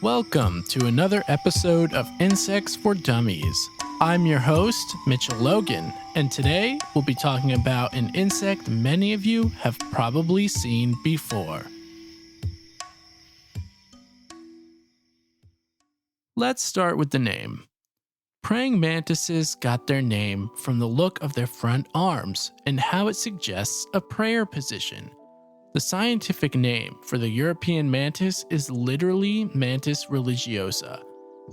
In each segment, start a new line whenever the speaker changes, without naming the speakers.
Welcome to another episode of Insects for Dummies. I'm your host, Mitchell Logan, and today we'll be talking about an insect many of you have probably seen before. Let's start with the name. Praying mantises got their name from the look of their front arms and how it suggests a prayer position. The scientific name for the European mantis is literally Mantis religiosa,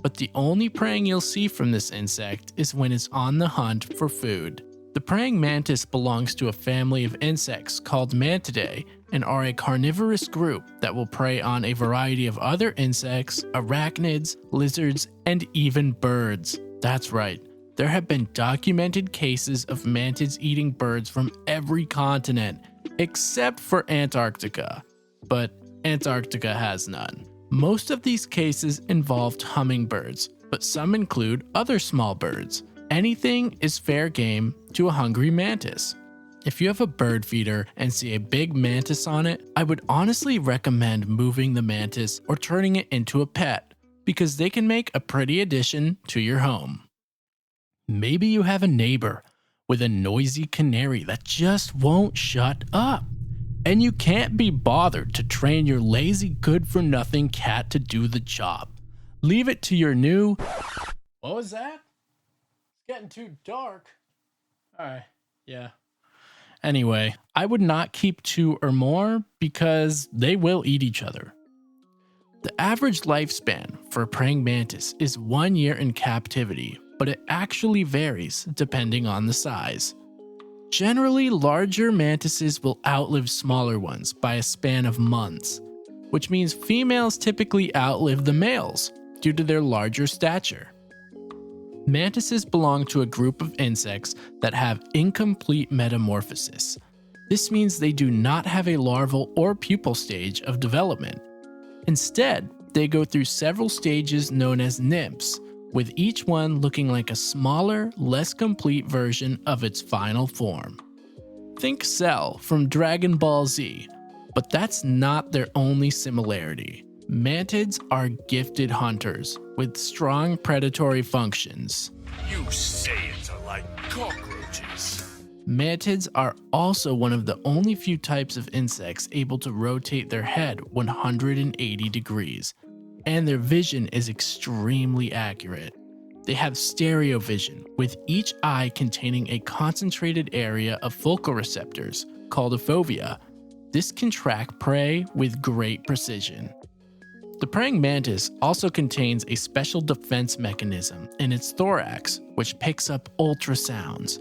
but the only praying you'll see from this insect is when it's on the hunt for food. The praying mantis belongs to a family of insects called Mantidae and are a carnivorous group that will prey on a variety of other insects, arachnids, lizards, and even birds. That's right, there have been documented cases of mantids eating birds from every continent, except for Antarctica, but Antarctica has none. Most of these cases involved hummingbirds, but some include other small birds. Anything is fair game to a hungry mantis. If you have a bird feeder and see a big mantis on it, I would honestly recommend moving the mantis or turning it into a pet, because they can make a pretty addition to your home. Maybe you have a neighbor with a noisy canary that just won't shut up, and you can't be bothered to train your lazy good-for-nothing cat to do the job. Leave it to your new... What was that? It's getting too dark. Alright, yeah. Anyway, I would not keep 2 or more because they will eat each other. The average lifespan for a praying mantis is 1 year in captivity, but it actually varies depending on the size. Generally, larger mantises will outlive smaller ones by a span of months, which means females typically outlive the males due to their larger stature. Mantises belong to a group of insects that have incomplete metamorphosis. This means they do not have a larval or pupal stage of development. Instead, they go through several stages known as nymphs, with each one looking like a smaller, less complete version of its final form. Think Cell from Dragon Ball Z, but that's not their only similarity. Mantids are gifted hunters with strong predatory functions.
You Saiyans are like cockroaches.
Mantids are also one of the only few types of insects able to rotate their head 180 degrees, and their vision is extremely accurate. They have stereo vision, with each eye containing a concentrated area of focal receptors called a fovea. This can track prey with great precision. The praying mantis also contains a special defense mechanism in its thorax, which picks up ultrasounds.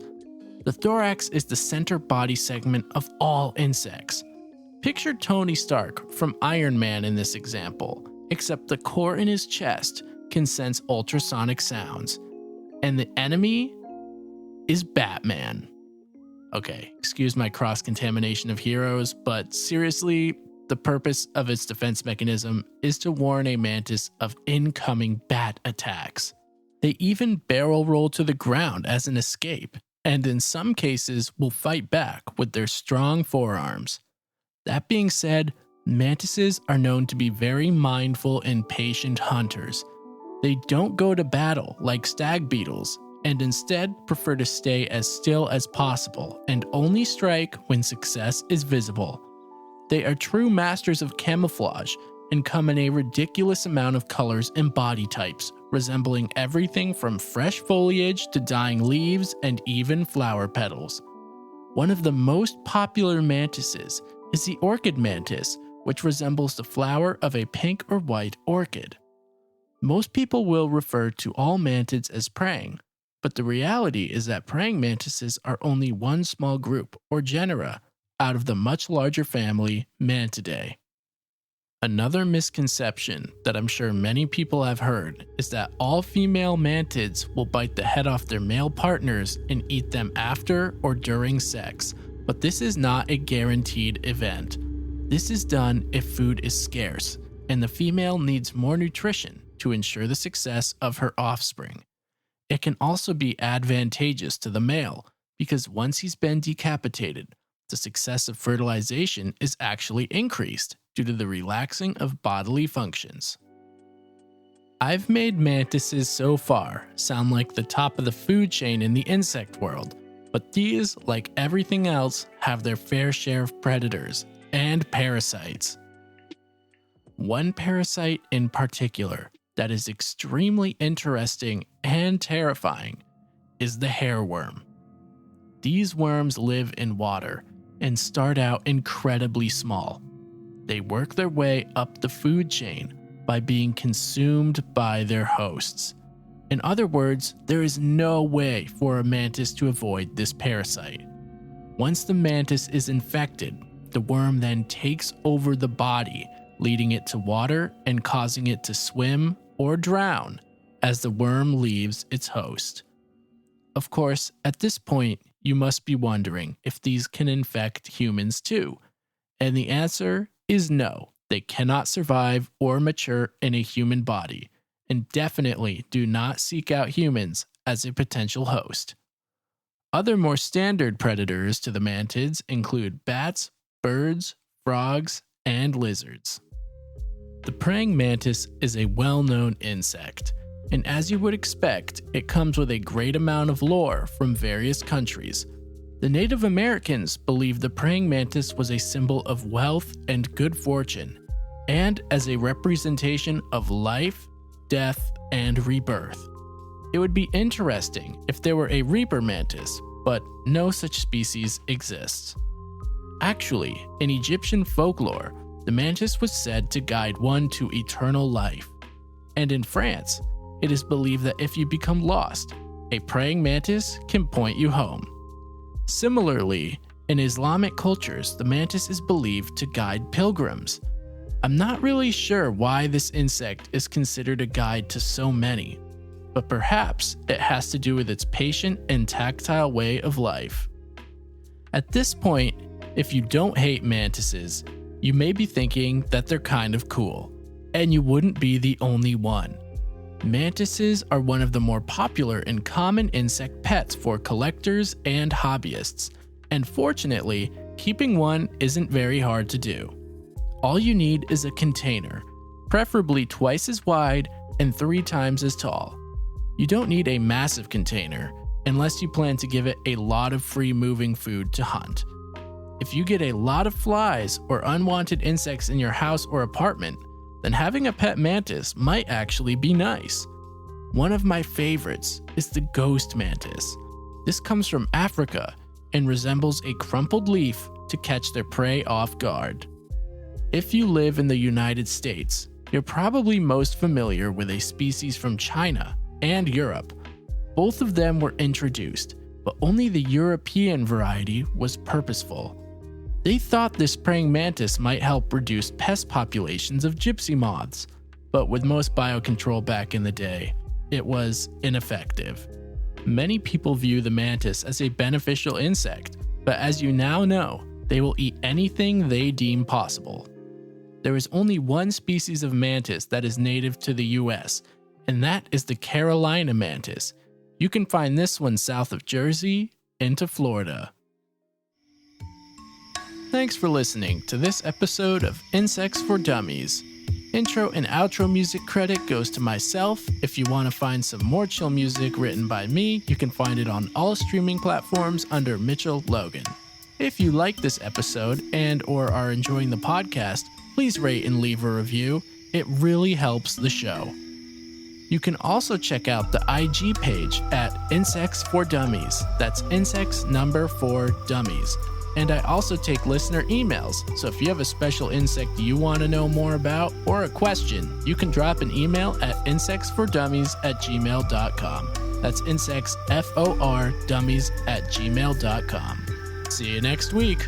The thorax is the center body segment of all insects. Picture Tony Stark from Iron Man in this example, except the core in his chest can sense ultrasonic sounds, and the enemy is Batman. Okay, excuse my cross-contamination of heroes, but seriously, the purpose of its defense mechanism is to warn a mantis of incoming bat attacks. They even barrel roll to the ground as an escape, and in some cases will fight back with their strong forearms. That being said, mantises are known to be very mindful and patient hunters. They don't go to battle like stag beetles, and instead prefer to stay as still as possible and only strike when success is visible. They are true masters of camouflage and come in a ridiculous amount of colors and body types, resembling everything from fresh foliage to dying leaves and even flower petals. One of the most popular mantises is the orchid mantis, which resembles the flower of a pink or white orchid. Most people will refer to all mantids as praying, but the reality is that praying mantises are only one small group, or genera, out of the much larger family Mantidae. Another misconception that I'm sure many people have heard is that all female mantids will bite the head off their male partners and eat them after or during sex, but this is not a guaranteed event. This is done if food is scarce, and the female needs more nutrition to ensure the success of her offspring. It can also be advantageous to the male, because once he's been decapitated, the success of fertilization is actually increased due to the relaxing of bodily functions. I've made mantises so far sound like the top of the food chain in the insect world, but these, like everything else, have their fair share of predators and parasites. One parasite in particular that is extremely interesting and terrifying is the hairworm. These worms live in water and start out incredibly small. They work their way up the food chain by being consumed by their hosts. In other words, there is no way for a mantis to avoid this parasite. Once the mantis is infected, the worm then takes over the body, leading it to water and causing it to swim or drown as the worm leaves its host. Of course, at this point, you must be wondering if these can infect humans too. And the answer is no. They cannot survive or mature in a human body, and definitely do not seek out humans as a potential host. Other more standard predators to the mantids include bats, birds, frogs, and lizards. The praying mantis is a well-known insect, and as you would expect, it comes with a great amount of lore from various countries. The Native Americans believed the praying mantis was a symbol of wealth and good fortune, and as a representation of life, death, and rebirth. It would be interesting if there were a reaper mantis, but no such species exists. Actually, in Egyptian folklore, the mantis was said to guide one to eternal life. And in France, it is believed that if you become lost, a praying mantis can point you home. Similarly, in Islamic cultures, the mantis is believed to guide pilgrims. I'm not really sure why this insect is considered a guide to so many, but perhaps it has to do with its patient and tactile way of life. At this point, if you don't hate mantises, you may be thinking that they're kind of cool, and you wouldn't be the only one. Mantises are one of the more popular and common insect pets for collectors and hobbyists, and fortunately, keeping one isn't very hard to do. All you need is a container, preferably twice as wide and 3 times as tall. You don't need a massive container unless you plan to give it a lot of free moving food to hunt. If you get a lot of flies or unwanted insects in your house or apartment, then having a pet mantis might actually be nice. One of my favorites is the ghost mantis. This comes from Africa and resembles a crumpled leaf to catch their prey off guard. If you live in the United States, you're probably most familiar with a species from China and Europe. Both of them were introduced, but only the European variety was purposeful. They thought this praying mantis might help reduce pest populations of gypsy moths, but with most biocontrol back in the day, it was ineffective. Many people view the mantis as a beneficial insect, but as you now know, they will eat anything they deem possible. There is only one species of mantis that is native to the US, and that is the Carolina mantis. You can find this one south of Jersey into Florida. Thanks for listening to this episode of Insects for Dummies. Intro and outro music credit goes to myself. If you want to find some more chill music written by me, you can find it on all streaming platforms under Mitchell Logan. If you like this episode and or are enjoying the podcast, please rate and leave a review. It really helps the show. You can also check out the IG page at Insects for Dummies. That's insects number 4 dummies. And I also take listener emails, so if you have a special insect you want to know more about or a question, you can drop an email at insectsfordummies@gmail.com. That's insects, FOR, dummies@gmail.com. See you next week.